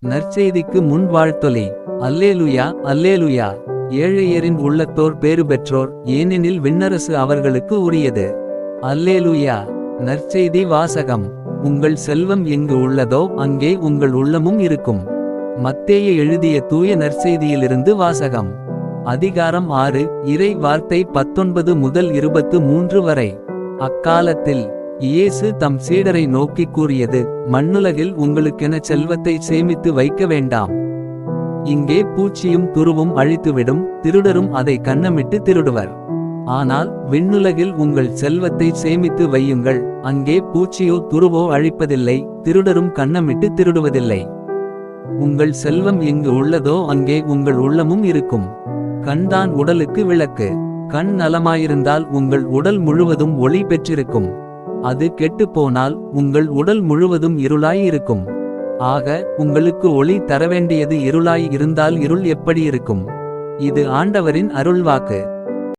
நற்செய்திக்கு முன் வாழ்த்தொலி. அல்லேலுயா அல்லேலுயா. ஏழையரின் உள்ளத்தோர் பேறு பெற்றோர், ஏனெனில் விண்ணரசு அவர்களுக்கு உரியது. அல்லேலுயா. நற்செய்தி வாசகம். உங்கள் செல்வம் எங்கு உள்ளதோ அங்கே உங்கள் உள்ளமும் இருக்கும். மத்தேயு எழுதிய தூய நற்செய்தியிலிருந்து வாசகம். அதிகாரம் 6, இறை வார்த்தை 19 முதல் 23 வரை. அக்காலத்தில் இயேசு தம் சீடரை நோக்கிக் கூறியது, மண்ணுலகில் உங்களுக்கென செல்வத்தை சேமித்து வைக்க வேண்டாம். இங்கே பூச்சியும் துருவும் அழித்துவிடும், திருடரும் அதை கன்னமிட்டு திருடுவர். ஆனால் விண்ணுலகில் உங்கள் செல்வத்தை சேமித்து வையுங்கள், அங்கே பூச்சியோ துருவோ அழிப்பதில்லை, திருடரும் கன்னமிட்டு திருடுவதில்லை. உங்கள் செல்வம் எங்கு உள்ளதோ அங்கே உங்கள் உள்ளமும் இருக்கும். கண்தான் உடலுக்கு விளக்கு. கண் நலமாயிருந்தால் உங்கள் உடல் முழுவதும் ஒளி பெற்றிருக்கும். அது கெட்டுப்போனால் உங்கள் உடல் முழுவதும் இருளாய் இருக்கும். ஆக உங்களுக்கு ஒளி தரவேண்டியது இருளாய் இருந்தால் இருள் எப்படி இருக்கும்? இது ஆண்டவரின் அருள்வாக்கு.